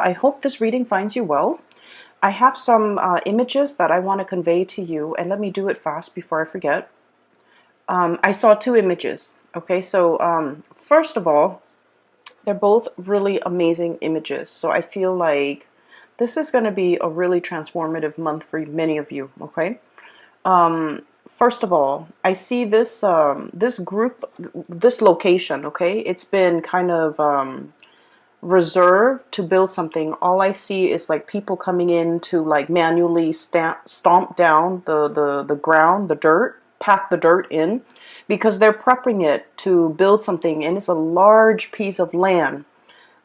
I hope this reading finds you well. I have some images that I want to convey to you, and let me do it fast before I forget. I saw two images. Okay, so first of all, they're both really amazing images. So I feel like this is going to be a really transformative month for many of you. Okay. First of all, I see this group, this location. Okay, it's been kind of reserved to build something. All I see is like people coming in to like manually stomp down the ground, the dirt, pack the dirt in, because they're prepping it to build something, and it's a large piece of land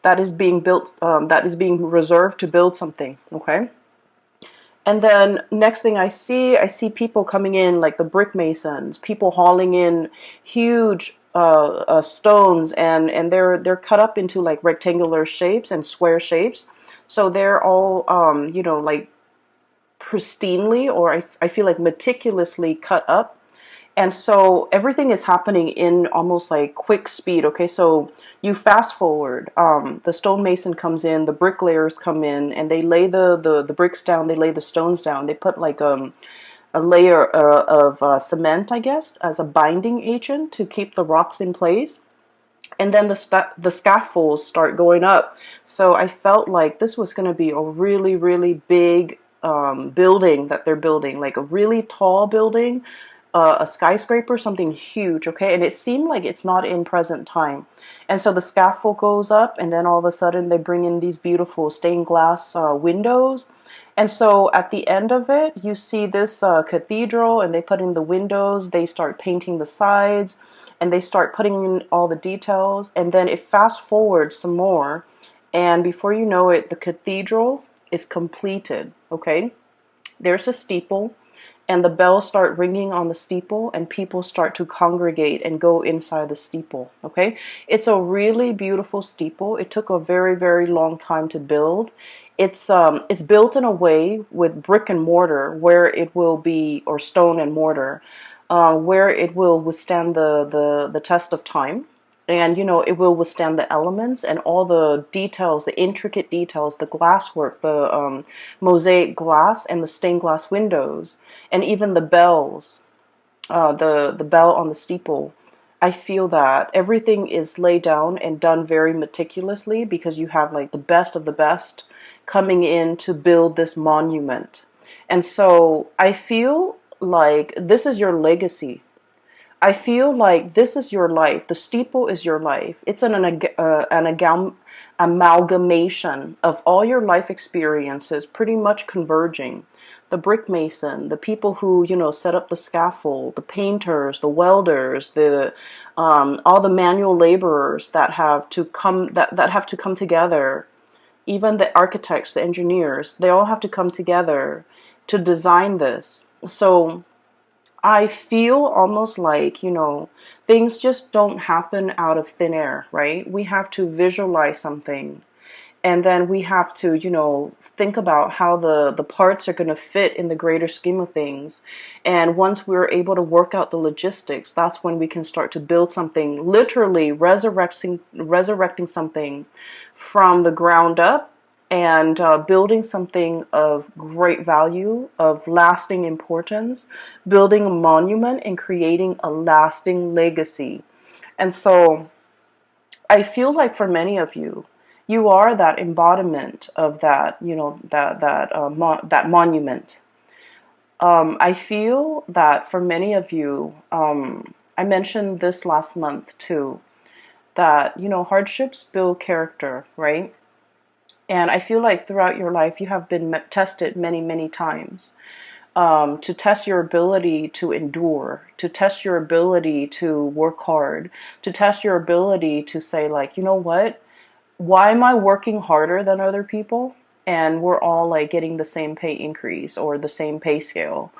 that is being built, that is being reserved to build something. Okay. And then next thing I see people coming in like the brick masons, people hauling in huge stones, and they're cut up into like rectangular shapes and square shapes. So they're all like pristinely, or I feel like meticulously cut up. And so everything is happening in almost like quick speed. Okay, so you fast forward. The stonemason comes in, the bricklayers come in, and they lay the bricks down. They lay the stones down. They put like a layer of cement, I guess, as a binding agent to keep the rocks in place. And then the scaffolds start going up. So I felt like this was going to be a really, really big building that they're building, like a really tall building, a skyscraper, something huge, okay? And it seemed like it's not in present time. And so the scaffold goes up, and then all of a sudden they bring in these beautiful stained glass windows. And so at the end of it, you see this cathedral, and they put in the windows, they start painting the sides, and they start putting in all the details. And then it fast forwards some more, and before you know it, the cathedral is completed, okay? There's a steeple, and the bells start ringing on the steeple, and people start to congregate and go inside the steeple. Okay, it's a really beautiful steeple. It took a very, very long time to build. It's built in a way with brick and mortar where it will be, or stone and mortar, where it will withstand the test of time. And it will withstand the elements and all the details, the intricate details, the glasswork, the mosaic glass, and the stained glass windows, and even the bells, the bell on the steeple. I feel that everything is laid down and done very meticulously, because you have like the best of the best coming in to build this monument. And so I feel like this is your legacy. I feel like this is your life. The steeple is your life. It's amalgamation of all your life experiences, pretty much converging. The brick mason, the people who set up the scaffold, the painters, the welders, the all the manual laborers that have to come that have to come together. Even the architects, the engineers, they all have to come together to design this. So I feel almost like, things just don't happen out of thin air, right? We have to visualize something. And then we have to, think about how the parts are going to fit in the greater scheme of things. And once we're able to work out the logistics, that's when we can start to build something, literally resurrecting something from the ground up, and building something of great value, of lasting importance, building a monument and creating a lasting legacy. And so I feel like for many of you, you are that embodiment of that, that monument. I feel that for many of you, I mentioned this last month too, that hardships build character, right? And I feel like throughout your life, you have been tested many, many times, to test your ability to endure, to test your ability to work hard, to test your ability to say, like, you know what? Why am I working harder than other people? And we're all like getting the same pay increase or the same pay scale.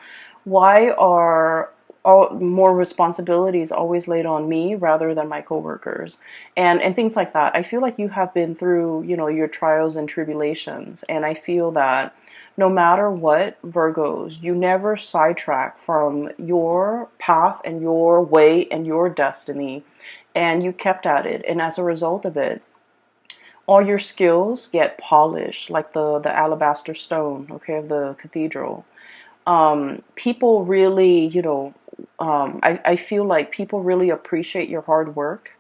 Why are all more responsibilities always laid on me rather than my coworkers, and things like that? I feel like you have been through, your trials and tribulations, and I feel that no matter what, Virgos, you never sidetrack from your path and your way and your destiny, and you kept at it. And as a result of it, All your skills get polished, like the alabaster stone, okay, of the cathedral. People really, I feel like people really appreciate your hard work,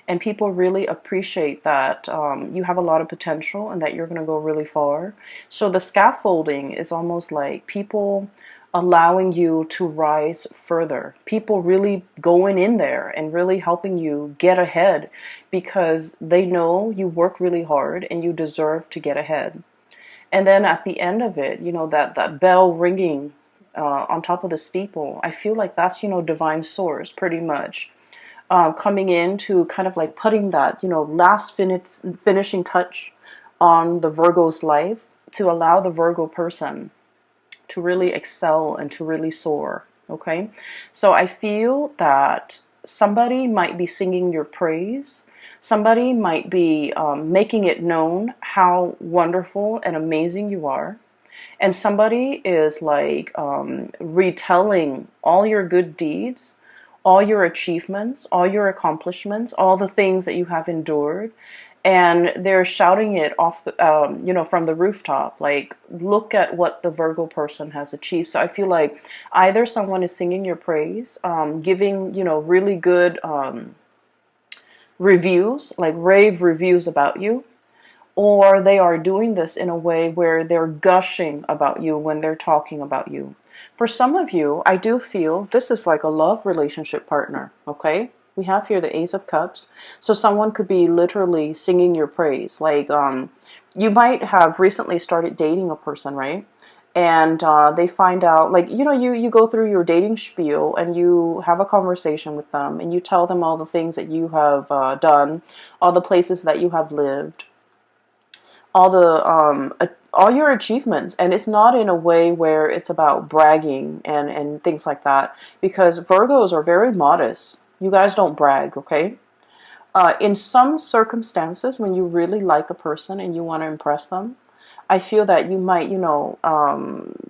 and people really appreciate that you have a lot of potential and that you're going to go really far. So the scaffolding is almost like people allowing you to rise further, people really going in there and really helping you get ahead because they know you work really hard and you deserve to get ahead. And then at the end of it, that bell ringing on top of the steeple, I feel like that's, divine source pretty much coming in to kind of like putting that, last finishing touch on the Virgo's life to allow the Virgo person to really excel and to really soar. Okay. So I feel that somebody might be singing your praise. Somebody might be making it known how wonderful and amazing you are. And somebody is like retelling all your good deeds, all your achievements, all your accomplishments, all the things that you have endured, and they're shouting it off from the rooftop, like, look at what the Virgo person has achieved. So I feel like either someone is singing your praise, giving really good reviews, like rave reviews about you, or they are doing this in a way where they're gushing about you when they're talking about you. For some of you, I do feel this is like a love relationship partner, okay? We have here the Ace of Cups. So someone could be literally singing your praise. Like, you might have recently started dating a person, right? And they find out, like, you go through your dating spiel and you have a conversation with them and you tell them all the things that you have done, all the places that you have lived, all your achievements. And it's not in a way where it's about bragging and things like that, because Virgos are very modest. You guys don't brag, okay? In some circumstances, when you really like a person and you want to impress them, I feel that you might,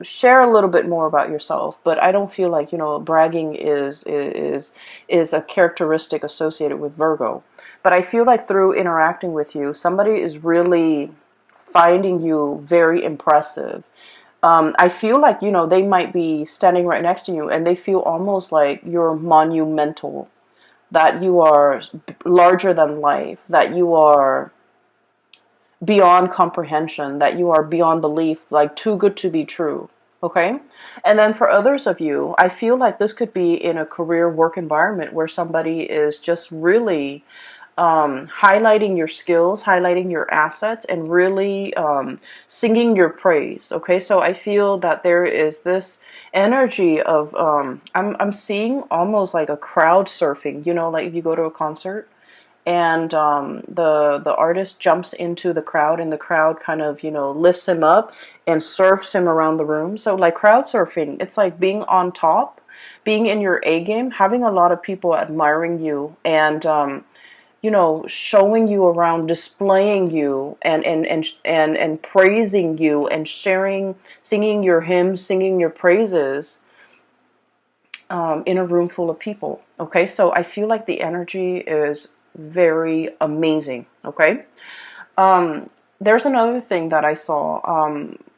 share a little bit more about yourself. But I don't feel like, bragging is a characteristic associated with Virgo. But I feel like through interacting with you, somebody is really finding you very impressive. I feel like, they might be standing right next to you and they feel almost like you're monumental, that you are larger than life, that you are beyond comprehension, that you are beyond belief, like too good to be true. Okay? And then for others of you, I feel like this could be in a career work environment where somebody is just really highlighting your skills, highlighting your assets, and really singing your praise. Okay, so I feel that there is this energy of I'm seeing almost like a crowd surfing. Like if you go to a concert and the artist jumps into the crowd and the crowd kind of lifts him up and surfs him around the room. So like crowd surfing, it's like being on top, being in your A game, having a lot of people admiring you and showing you around, displaying you, and praising you, and sharing, singing your hymns, singing your praises in a room full of people. Okay, so I feel like the energy is very amazing. Okay, there's another thing that I saw.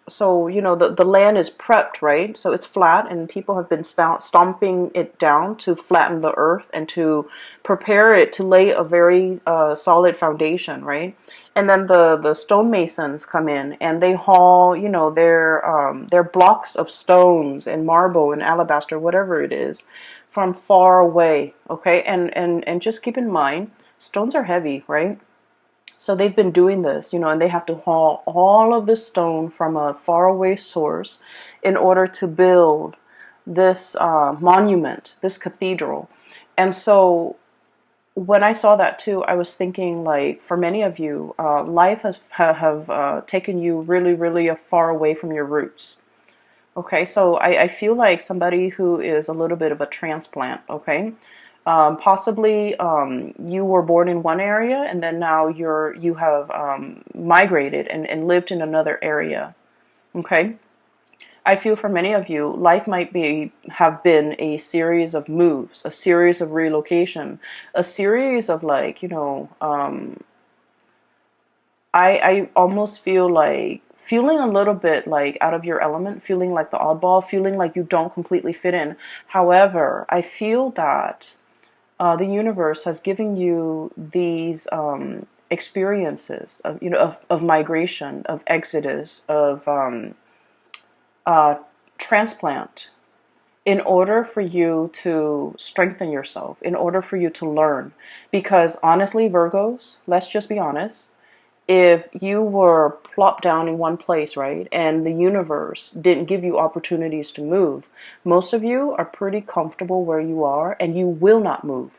So, the land is prepped, right? So it's flat, and people have been stomping it down to flatten the earth and to prepare it to lay a very solid foundation, right? And then the stonemasons come in and they haul, their blocks of stones and marble and alabaster, whatever it is, from far away, okay? And just keep in mind, stones are heavy, right? So they've been doing this, and they have to haul all of this stone from a faraway source in order to build this monument, this cathedral. And so when I saw that too, I was thinking, like, for many of you, life has have taken you really, really far away from your roots. Okay, so I feel like somebody who is a little bit of a transplant, okay? Possibly you were born in one area and then now you have migrated and lived in another area. Okay? I feel for many of you, life might have been a series of moves, a series of relocation, a series of like, I almost feel like feeling a little bit like out of your element, feeling like the oddball, feeling like you don't completely fit in. However, I feel that the universe has given you these experiences of, of migration, of exodus, of uh, transplant, in order for you to strengthen yourself, in order for you to learn. Because honestly, Virgos, let's just be honest, if you were plopped down in one place, right, and the universe didn't give you opportunities to move, most of you are pretty comfortable where you are and you will not move.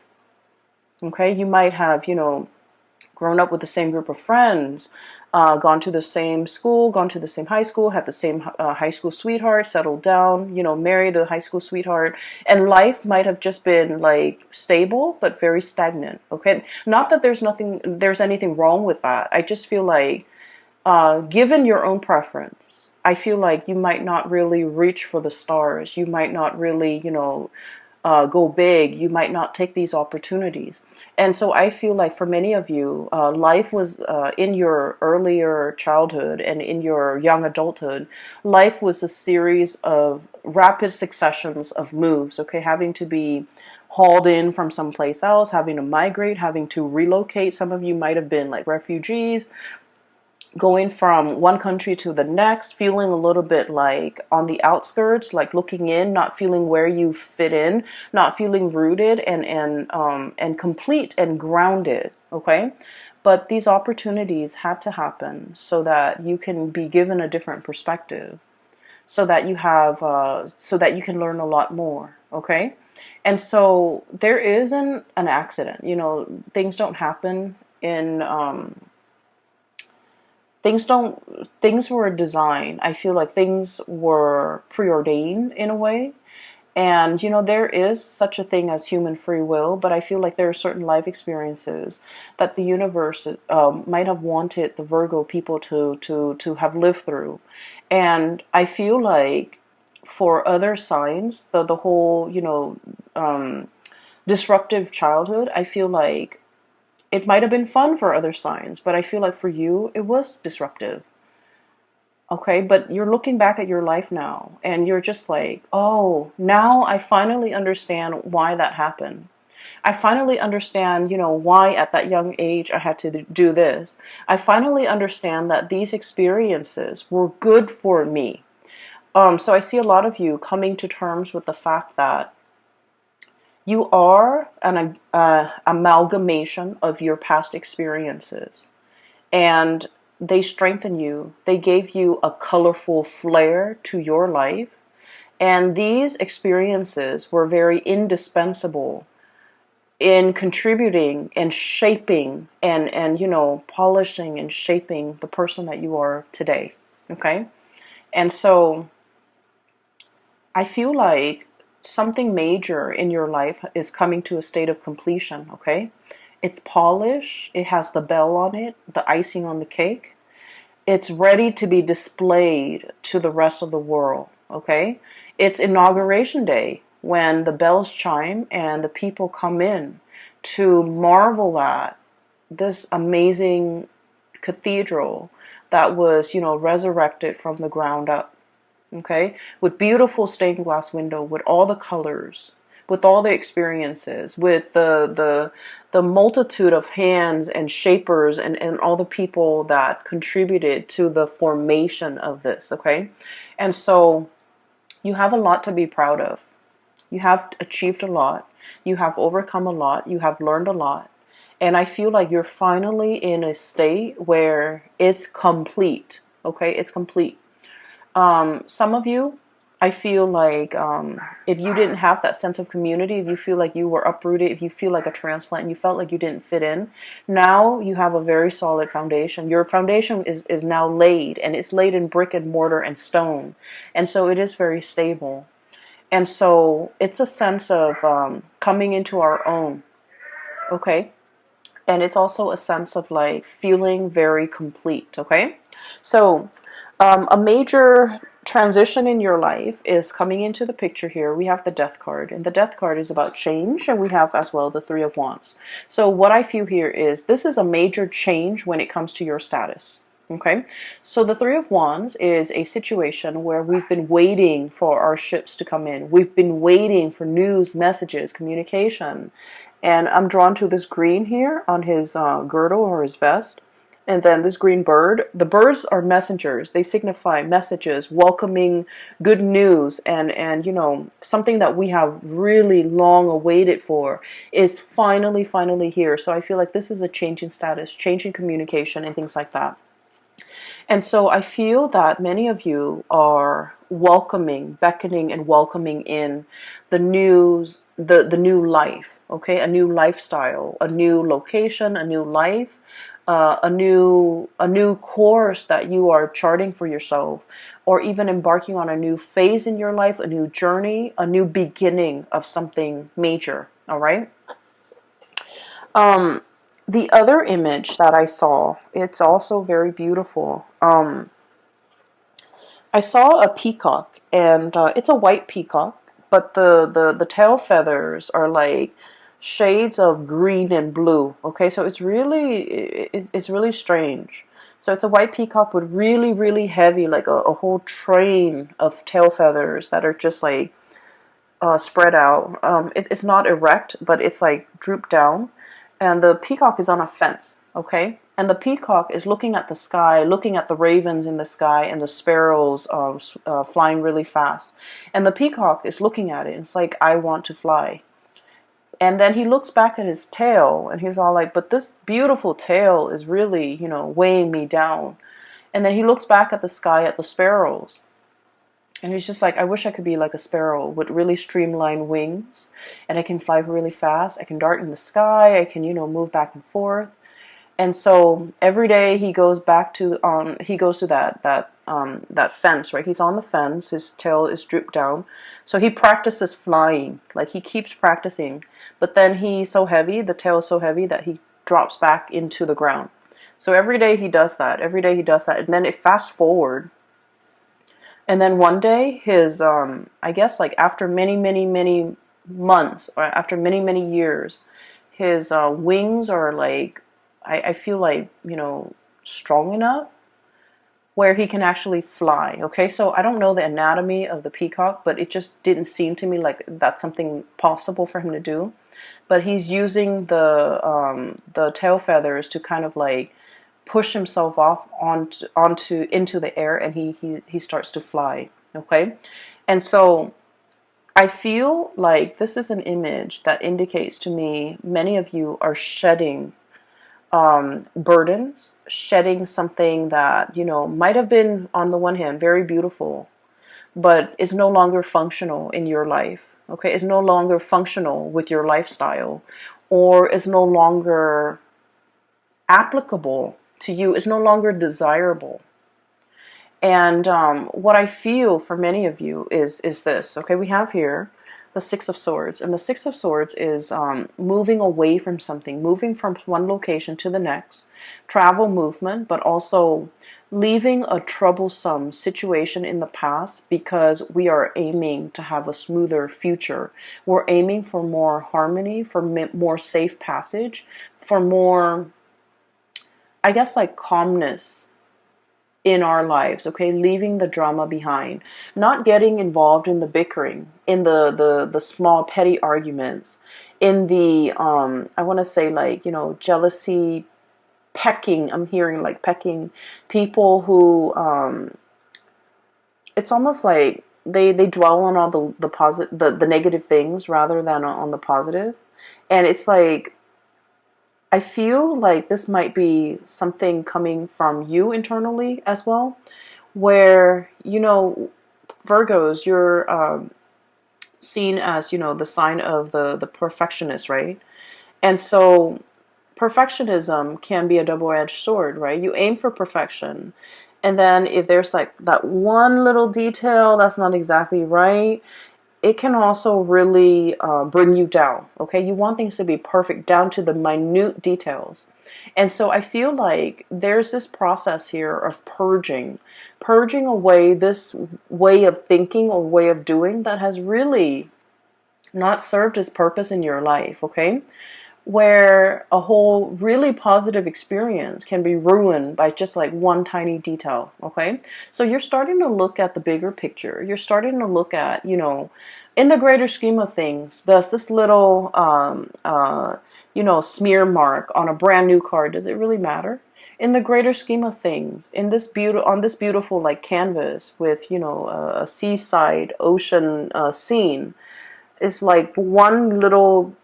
Okay, you might have, grown up with the same group of friends, gone to the same school, gone to the same high school, had the same high school sweetheart, settled down, married a high school sweetheart, and life might have just been like stable but very stagnant. Okay, not that there's anything wrong with that. I just feel like, given your own preference, I feel like you might not really reach for the stars. You might not really, go big. You might not take these opportunities. And so I feel like for many of you, life was, in your earlier childhood and in your young adulthood, life was a series of rapid successions of moves, okay, having to be hauled in from someplace else, having to migrate, having to relocate. Some of you might have been like refugees, going from one country to the next, feeling a little bit like on the outskirts, like looking in, not feeling where you fit in, not feeling rooted and complete and grounded. Okay, but these opportunities had to happen so that you can be given a different perspective, so that you can learn a lot more. Okay, and so there isn't an accident. Things don't happen in things were designed. I feel like things were preordained in a way. And there is such a thing as human free will, but I feel like there are certain life experiences that the universe might have wanted the Virgo people to have lived through. And I feel like for other signs, the whole disruptive childhood, I feel like it might have been fun for other signs, but I feel like for you, it was disruptive. Okay, but you're looking back at your life now and you're just like, oh, now I finally understand why that happened. I finally understand, why at that young age I had to do this. I finally understand that these experiences were good for me. So I see a lot of you coming to terms with the fact that you are an amalgamation of your past experiences, and they strengthen you. They gave you a colorful flair to your life, and these experiences were very indispensable in contributing and shaping and polishing and shaping the person that you are today. Okay, and so I feel like something major in your life is coming to a state of completion, okay? It's polished, it has the bell on it, the icing on the cake. It's ready to be displayed to the rest of the world, okay? It's inauguration day when the bells chime and the people come in to marvel at this amazing cathedral that was, resurrected from the ground up. Okay, with beautiful stained glass window, with all the colors, with all the experiences, with the multitude of hands and shapers and all the people that contributed to the formation of this. Okay, and so you have a lot to be proud of. You have achieved a lot. You have overcome a lot. You have learned a lot. And I feel like you're finally in a state where it's complete. Okay, it's complete. Some of you, I feel like, if you didn't have that sense of community, if you feel like you were uprooted, if you feel like a transplant, and you felt like you didn't fit in, now you have a very solid foundation. Your foundation is now laid, and it's laid in brick and mortar and stone. And so it is very stable. And so it's a sense of coming into our own, okay? And it's also a sense of like feeling very complete, okay? So a major transition in your life is coming into the picture here. We have the Death card, and the Death card is about change, and we have as well the Three of Wands. So what I feel here is this is a major change when it comes to your status. Okay, so the Three of Wands is a situation where we've been waiting for our ships to come in. We've been waiting for news, messages, communication. And I'm drawn to this green here on his girdle or his vest. And then this green bird. The birds are messengers. They signify messages, welcoming good news, and you know, something that we have really long awaited for is finally here. So I feel like this is a change in status, change in communication, and things like that. And so I feel that many of you are welcoming, beckoning and welcoming in the news, the new life, okay? A new lifestyle, a new location, a new life, a new course that you are charting for yourself, or even embarking on a new phase in your life, a new journey, a new beginning of something major, all right? Um, the other image that I saw, it's also very beautiful. I saw a peacock, and it's a white peacock, but the tail feathers are like shades of green and blue. Okay, so it's really strange. So it's a white peacock with really heavy, like a whole train of tail feathers that are just like spread out. It's not erect, but it's like drooped down. And the peacock is on a fence, okay? And the peacock is looking at the sky, looking at the ravens in the sky and the sparrows flying really fast. And the peacock is looking at it. It's like, I want to fly. And then he looks back at his tail and he's all like, but this beautiful tail is really, you know, weighing me down. And then he looks back at the sky at the sparrows. And he's just like, I wish I could be like a sparrow with really streamlined wings, and I can fly really fast. I can dart in the sky. I can, you know, move back and forth. And so every day he goes back to that fence, right? He's on the fence. His tail is drooped down, so he practices flying. Like he keeps practicing, but then he's so heavy. The tail is so heavy that he drops back into the ground. So every day he does that. Every day he does that, and then it fast forward. And then one day, his, I guess like after many months, or after many years, his wings are like, I feel like, you know, strong enough where he can actually fly. Okay, so I don't know the anatomy of the peacock, but it just didn't seem to me like that's something possible for him to do. But he's using the tail feathers to kind of like push himself off onto into the air, and he starts to fly. Okay, and so I feel like this is an image that indicates to me many of you are shedding burdens, shedding something that, you know, might have been on the one hand very beautiful, but is no longer functional in your life. Okay, is no longer functional with your lifestyle, or is no longer applicable to you, is no longer desirable. And what I feel for many of you is this. Okay, we have here the Six of Swords, and the Six of Swords is moving away from something, moving from one location to the next, travel, movement, but also leaving a troublesome situation in the past because we are aiming to have a smoother future. We're aiming for more harmony, for more safe passage, for more, I guess, like calmness in our lives, okay? Leaving the drama behind, not getting involved in the bickering, in the small petty arguments, in the I want to say, like, you know, jealousy, pecking. I'm hearing like pecking, people who it's almost like they dwell on all the positive, the negative things rather than on the positive. And it's like, I feel like this might be something coming from you internally as well, where, you know, Virgos, you're seen as, you know, the sign of the perfectionist, right? And so perfectionism can be a double-edged sword, right? You aim for perfection, and then if there's like that one little detail that's not exactly right, it can also really bring you down. Okay, you want things to be perfect down to the minute details. And so I feel like there's this process here of purging away this way of thinking or way of doing that has really not served its purpose in your life, okay? Where a whole really positive experience can be ruined by just like one tiny detail, okay? So you're starting to look at the bigger picture. You're starting to look at, in the greater scheme of things, does this little, smear mark on a brand new car, does it really matter? In the greater scheme of things, on this beautiful like canvas with, a seaside ocean scene, is like one little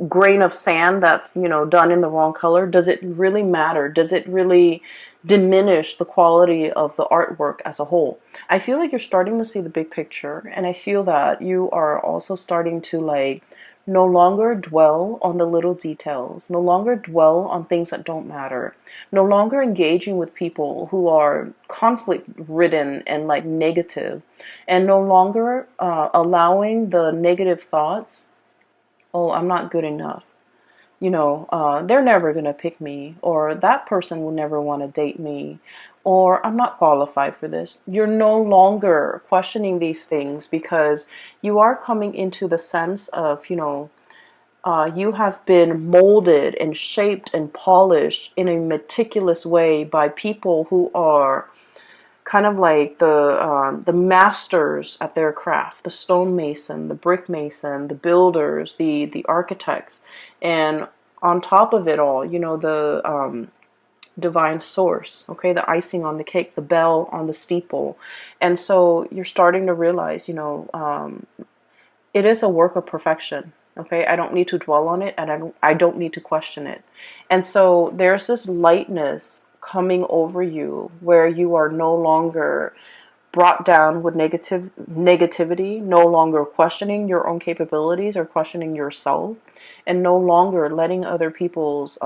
grain of sand that's done in the wrong color. Does it really matter? Does it really diminish the quality of the artwork as a whole? I feel like you're starting to see the big picture, and I feel that you are also starting to like no longer dwell on the little details, no longer dwell on things that don't matter, no longer engaging with people who are conflict ridden and like negative, and no longer allowing the negative thoughts. Oh, I'm not good enough. They're never going to pick me, or that person will never want to date me, or I'm not qualified for this. You're no longer questioning these things because you are coming into the sense of, you have been molded and shaped and polished in a meticulous way by people who are kind of like the masters at their craft, the stonemason, the brick mason, the builders, the architects, and on top of it all, the divine source, okay, the icing on the cake, the bell on the steeple. And so you're starting to realize, it is a work of perfection. Okay, I don't need to dwell on it, and I don't need to question it. And so there's this lightness coming over you where you are no longer brought down with negativity, no longer questioning your own capabilities or questioning yourself, and no longer letting other people's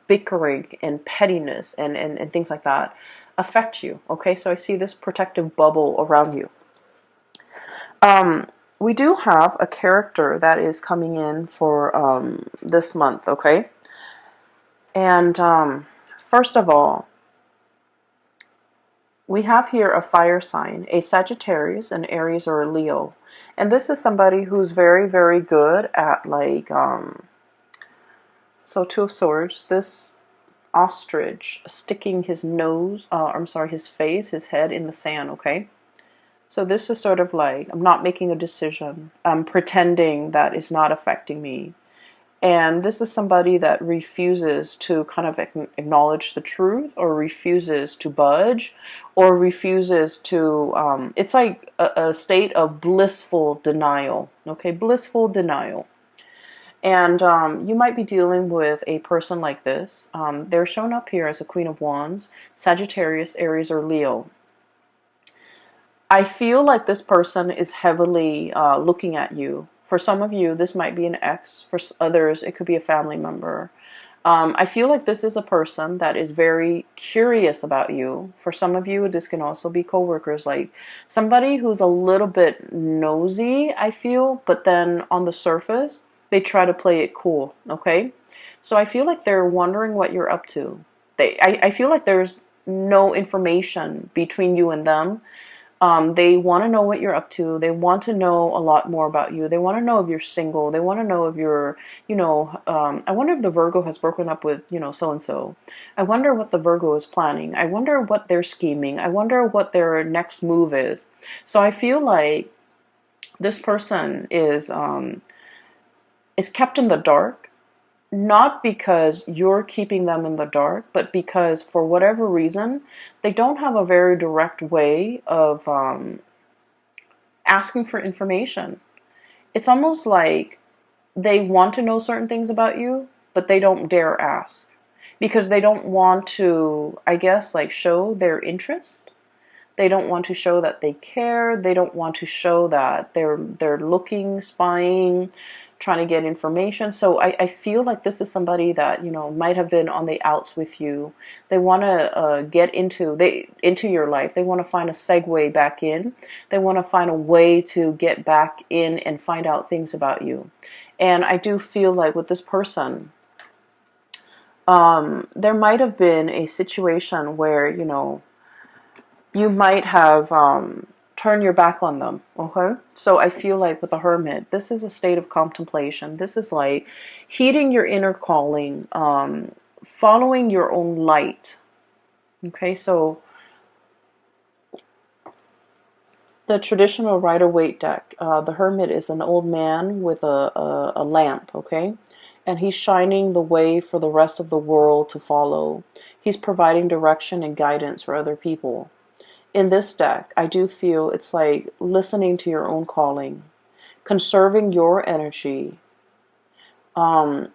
bickering and pettiness and things like that affect you. Okay, so I see this protective bubble around you. Um, we do have a character that is coming in for this month, okay? And first of all, we have here a fire sign, a Sagittarius, an Aries, or a Leo. And this is somebody who's very, very good at like, so Two of Swords, this ostrich sticking his nose, his face, his head in the sand, okay? So this is sort of like, I'm not making a decision. I'm pretending that it's not affecting me. And this is somebody that refuses to kind of acknowledge the truth, or refuses to budge, or refuses to, it's like a state of blissful denial, okay? Blissful denial. And you might be dealing with a person like this. They're shown up here as a Queen of Wands, Sagittarius, Aries, or Leo. I feel like this person is heavily looking at you. For some of you, this might be an ex. For others, it could be a family member. I feel like this is a person that is very curious about you. For some of you, this can also be coworkers, like somebody who's a little bit nosy, I feel, but then on the surface, they try to play it cool, okay? So I feel like they're wondering what you're up to. I feel like there's no information between you and them. They want to know what you're up to. They want to know a lot more about you. They want to know if you're single. They want to know if you're, I wonder if the Virgo has broken up with, so-and-so. I wonder what the Virgo is planning. I wonder what they're scheming. I wonder what their next move is. So I feel like this person is kept in the dark. Not because you're keeping them in the dark, but because for whatever reason, they don't have a very direct way of asking for information. It's almost like they want to know certain things about you, but they don't dare ask because they don't want to, I guess, like show their interest. They don't want to show that they care. They don't want to show that they're looking, spying, trying to get information. So I feel like this is somebody that might have been on the outs with you. They want to get into your life. They want to find a segue back in. They want to find a way to get back in and find out things about you. And I do feel like with this person, There might have been a situation where, you know, you might have turned your back on them. Okay, so I feel like with the Hermit, this is a state of contemplation. This is like heeding your inner calling, following your own light. Okay, so the traditional Rider-Waite deck, the Hermit is an old man with a lamp, okay? And he's shining the way for the rest of the world to follow. He's providing direction and guidance for other people. In this deck, I do feel it's like listening to your own calling, conserving your energy. Um,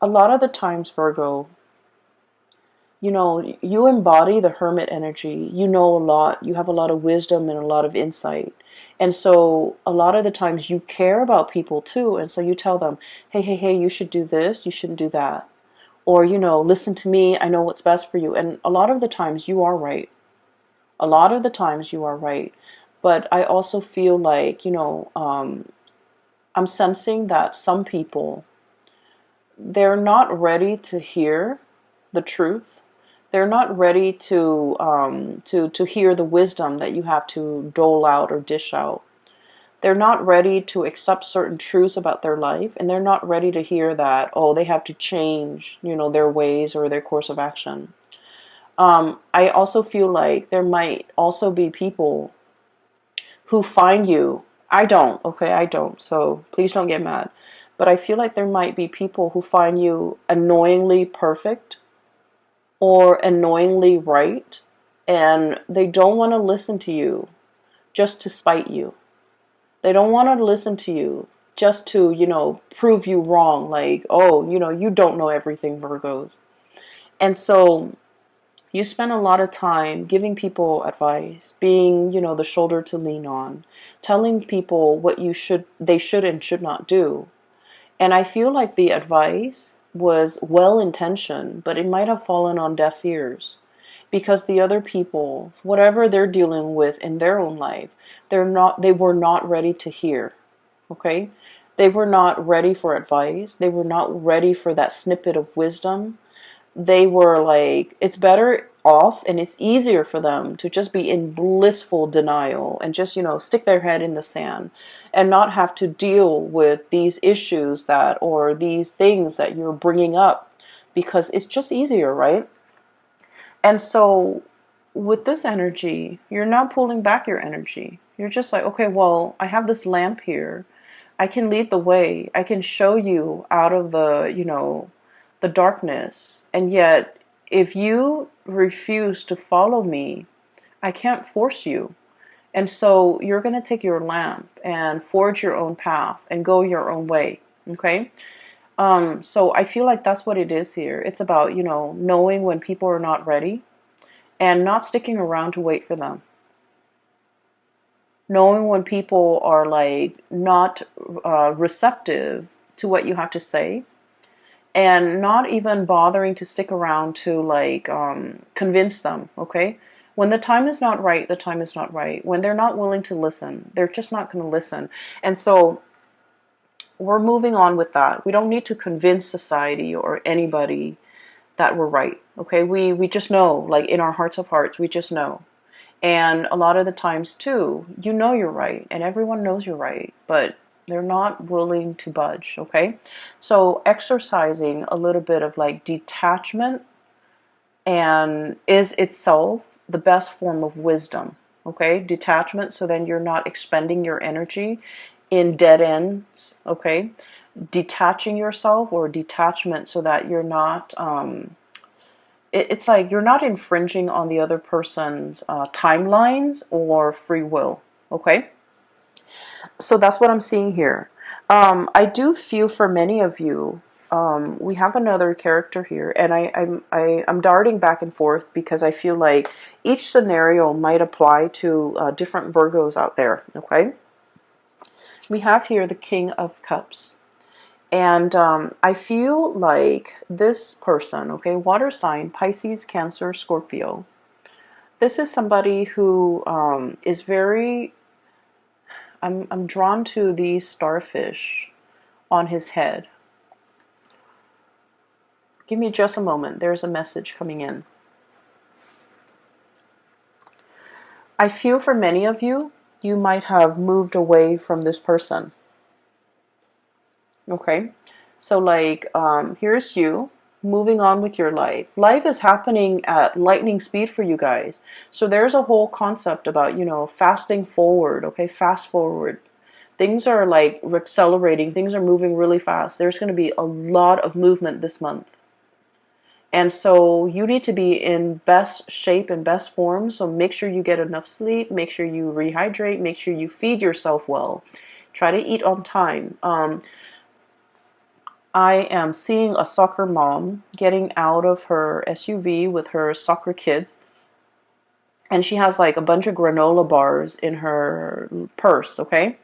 a lot of the times, Virgo, you know, you embody the Hermit energy. You know a lot. You have a lot of wisdom and a lot of insight. And so a lot of the times you care about people too. And so you tell them, hey, hey, hey, you should do this. You shouldn't do that. Or, you know, listen to me. I know what's best for you. And a lot of the times you are right. A lot of the times you are right. But I also feel like, you know, I'm sensing that some people, they're not ready to hear the truth. They're not ready to hear the wisdom that you have to dole out or dish out. They're not ready to accept certain truths about their life, and they're not ready to hear that, oh, they have to change, you know, their ways or their course of action. I also feel like there might also be people who find you. I don't, okay, I don't, so please don't get mad. But I feel like there might be people who find you annoyingly perfect or annoyingly right, and they don't want to listen to you just to spite you. They don't want to listen to you just to, you know, prove you wrong. Like, oh, you know, you don't know everything, Virgos. And so you spend a lot of time giving people advice, being, you know, the shoulder to lean on, telling people what they should and should not do. And I feel like the advice was well intentioned, but it might have fallen on deaf ears because the other people, whatever they're dealing with in their own life, they were not ready to hear. Okay? They were not ready for advice. They were not ready for that snippet of wisdom. They were like, it's better off and it's easier for them to just be in blissful denial and just, you know, stick their head in the sand and not have to deal with these issues that, or these things that you're bringing up, because it's just easier, right? And so with this energy, you're not pulling back your energy. You're just like, okay, well, I have this lamp here. I can lead the way. I can show you out of the, you know, the darkness. And yet, if you refuse to follow me, I can't force you. And so you're going to take your lamp and forge your own path and go your own way. Okay? So I feel like that's what it is here. It's about, you know, knowing when people are not ready and not sticking around to wait for them. Knowing when people are like not receptive to what you have to say, and not even bothering to stick around to like convince them. Okay, when the time is not right, the time is not right. When they're not willing to listen, they're just not going to listen. And so we're moving on with that. We don't need to convince society or anybody that we're right. Okay, we just know, like in our hearts of hearts, we just know. And a lot of the times too, you know you're right, and everyone knows you're right, but they're not willing to budge, okay? So exercising a little bit of like detachment and is itself the best form of wisdom, okay? Detachment, so then you're not expending your energy in dead ends, okay? Detaching yourself, or detachment, so that you're not it's like you're not infringing on the other person's timelines or free will. Okay, so that's what I'm seeing here. I do feel for many of you. We have another character here, and I'm darting back and forth because I feel like each scenario might apply to different Virgos out there. Okay, we have here the King of Cups. And I feel like this person, okay, water sign, Pisces, Cancer, Scorpio. This is somebody who is very, I'm drawn to these starfish on his head. Give me just a moment. There's a message coming in. I feel for many of you, you might have moved away from this person. Okay? So like, here's you moving on with your life. Life is happening at lightning speed for you guys. So there's a whole concept about, fasting forward, okay? Fast forward. Things are like accelerating. Things are moving really fast. There's going to be a lot of movement this month. And so you need to be in best shape and best form. So make sure you get enough sleep. Make sure you rehydrate. Make sure you feed yourself well. Try to eat on time. I am seeing a soccer mom getting out of her SUV with her soccer kids. And she has like a bunch of granola bars in her purse, okay?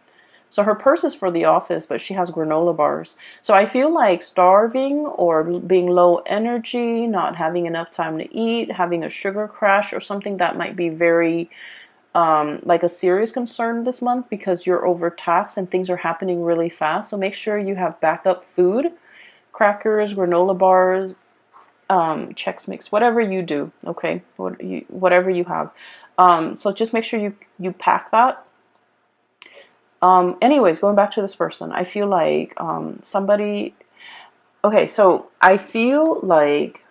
So her purse is for the office, but she has granola bars. So I feel like starving or being low energy, not having enough time to eat, having a sugar crash or something that might be very like a serious concern this month because you're overtaxed and things are happening really fast. So make sure you have backup food, crackers, granola bars, Chex Mix, whatever you do, okay? Whatever you have. So just make sure you pack that. Anyways, going back to this person, I feel like somebody. Okay, so I feel like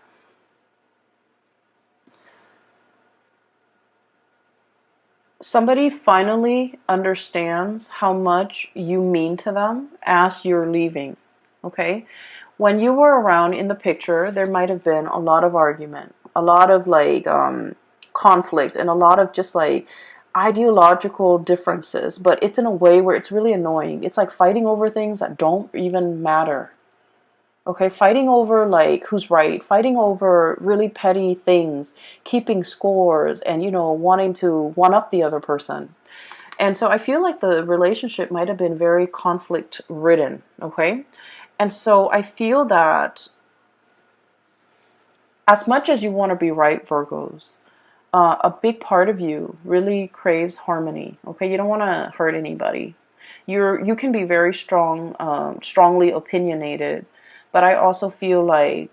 somebody finally understands how much you mean to them as you're leaving. Okay, when you were around in the picture, there might have been a lot of argument, a lot of like conflict, and a lot of just like ideological differences, but it's in a way where it's really annoying. It's like fighting over things that don't even matter. Okay, fighting over like who's right, fighting over really petty things, keeping scores, and wanting to one up the other person. And so I feel like the relationship might have been very conflict ridden, okay? And so I feel that as much as you want to be right, Virgos, a big part of you really craves harmony. Okay, you don't want to hurt anybody. You can be very strongly opinionated, but I also feel like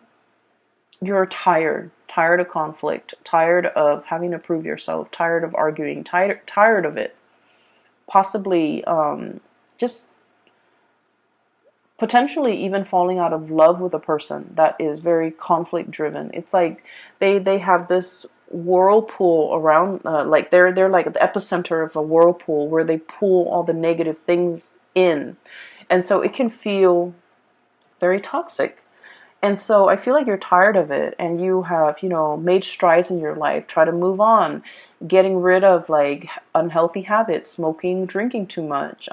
you're tired of conflict, tired of having to prove yourself, tired of arguing, tired of it. Possibly just potentially even falling out of love with a person that is very conflict driven. It's like they have this whirlpool around, like they're like the epicenter of a whirlpool where they pull all the negative things in, and so it can feel very toxic. And so I feel like you're tired of it, and you have made strides in your life, try to move on, getting rid of like unhealthy habits, smoking, drinking too much,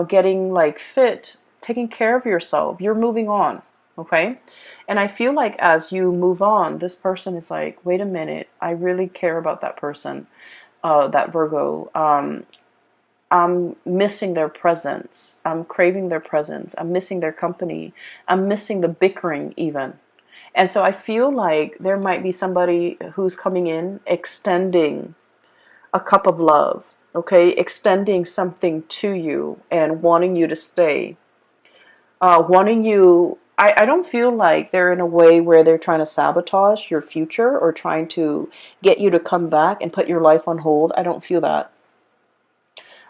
getting like fit, taking care of yourself. You're moving on, okay? And I feel like as you move on, this person is like, wait a minute, I really care about that person, that Virgo. I'm missing their presence. I'm craving their presence. I'm missing their company. I'm missing the bickering even. And so I feel like there might be somebody who's coming in extending a cup of love, okay, extending something to you and wanting you to stay, wanting you. I don't feel like they're in a way where they're trying to sabotage your future or trying to get you to come back and put your life on hold. I don't feel that.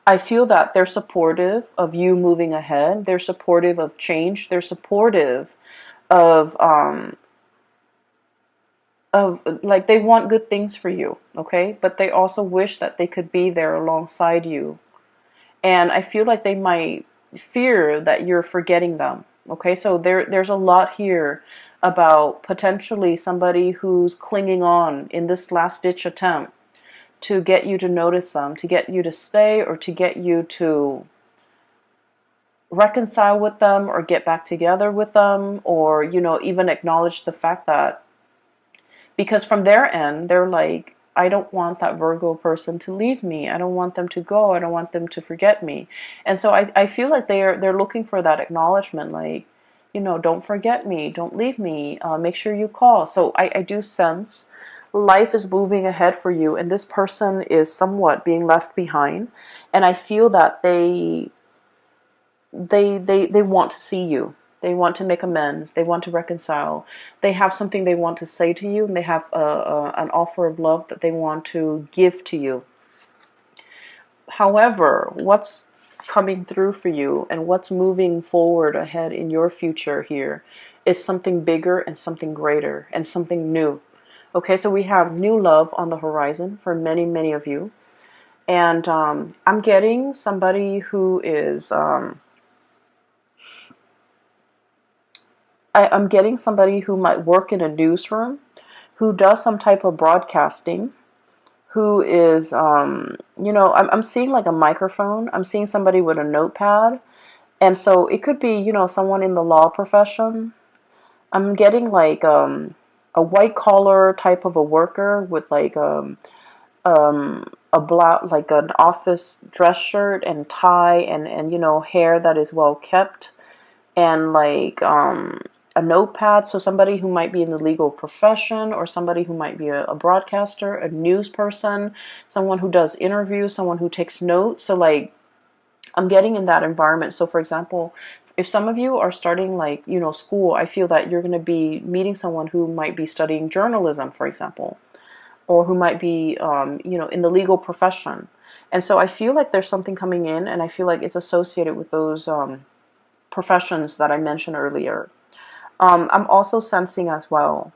I feel that they're supportive of you moving ahead. They're supportive of change. They're supportive of like they want good things for you, okay? But they also wish that they could be there alongside you. And I feel like they might fear that you're forgetting them. Okay, so there's a lot here about potentially somebody who's clinging on in this last ditch attempt to get you to notice them, to get you to stay, or to get you to reconcile with them or get back together with them, or even acknowledge the fact that, because from their end they're like, I don't want that Virgo person to leave me. I don't want them to go. I don't want them to forget me. And so I feel like they're looking for that acknowledgement, like, don't forget me, don't leave me, make sure you call. So I do sense life is moving ahead for you, and this person is somewhat being left behind. And I feel that they want to see you. They want to make amends. They want to reconcile. They have something they want to say to you, and they have an offer of love that they want to give to you. However, what's coming through for you and what's moving forward ahead in your future here is something bigger and something greater and something new. Okay, so we have new love on the horizon for many, many of you. And I'm getting somebody who is, I'm getting somebody who might work in a newsroom, who does some type of broadcasting, who is, I'm seeing like a microphone. I'm seeing somebody with a notepad. And so it could be, someone in the law profession. I'm getting like a white collar type of a worker with like a black, like an office dress shirt and tie and hair that is well kept, and like a notepad. So somebody who might be in the legal profession, or somebody who might be a broadcaster, a news person, someone who does interviews, someone who takes notes. So like I'm getting in that environment. So for example, if some of you are starting like, school, I feel that you're going to be meeting someone who might be studying journalism, for example, or who might be, in the legal profession. And so I feel like there's something coming in, and I feel like it's associated with those professions that I mentioned earlier. I'm also sensing as well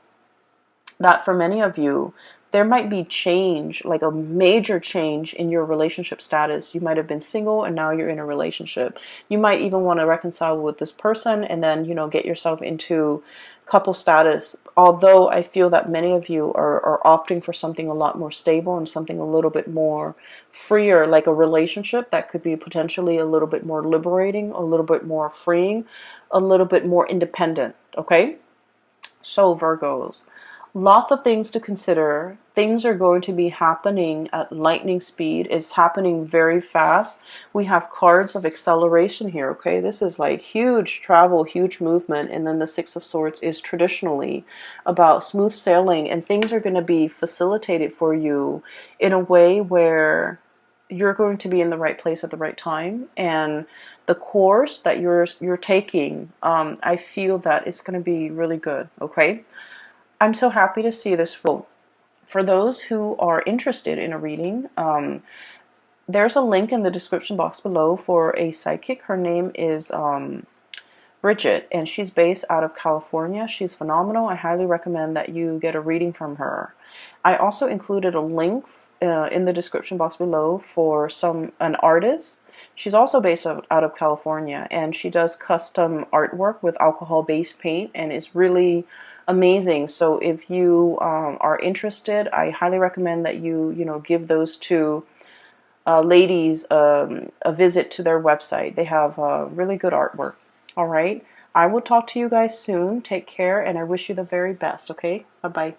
that for many of you, there might be change, like a major change in your relationship status. You might have been single and now you're in a relationship. You might even want to reconcile with this person and then, get yourself into couple status. Although I feel that many of you are opting for something a lot more stable and something a little bit more freer, like a relationship that could be potentially a little bit more liberating, a little bit more freeing, a little bit more independent. Okay? So Virgos, lots of things to consider. Things are going to be happening at lightning speed. It's happening very fast. We have cards of acceleration here, okay? This is like huge travel, huge movement. And then the Six of Swords is traditionally about smooth sailing. And things are going to be facilitated for you in a way where you're going to be in the right place at the right time. And the course that you're taking, I feel that it's going to be really good, okay? I'm so happy to see this. For those who are interested in a reading, there's a link in the description box below for a psychic. Her name is Bridget, and she's based out of California. She's phenomenal. I highly recommend that you get a reading from her. I also included a link in the description box below for an artist. She's also based out of California, and she does custom artwork with alcohol-based paint, and it's really amazing. So if you are interested, I highly recommend that you give those two ladies a visit to their website. They have really good artwork. All right. I will talk to you guys soon. Take care, and I wish you the very best, okay? Bye-bye.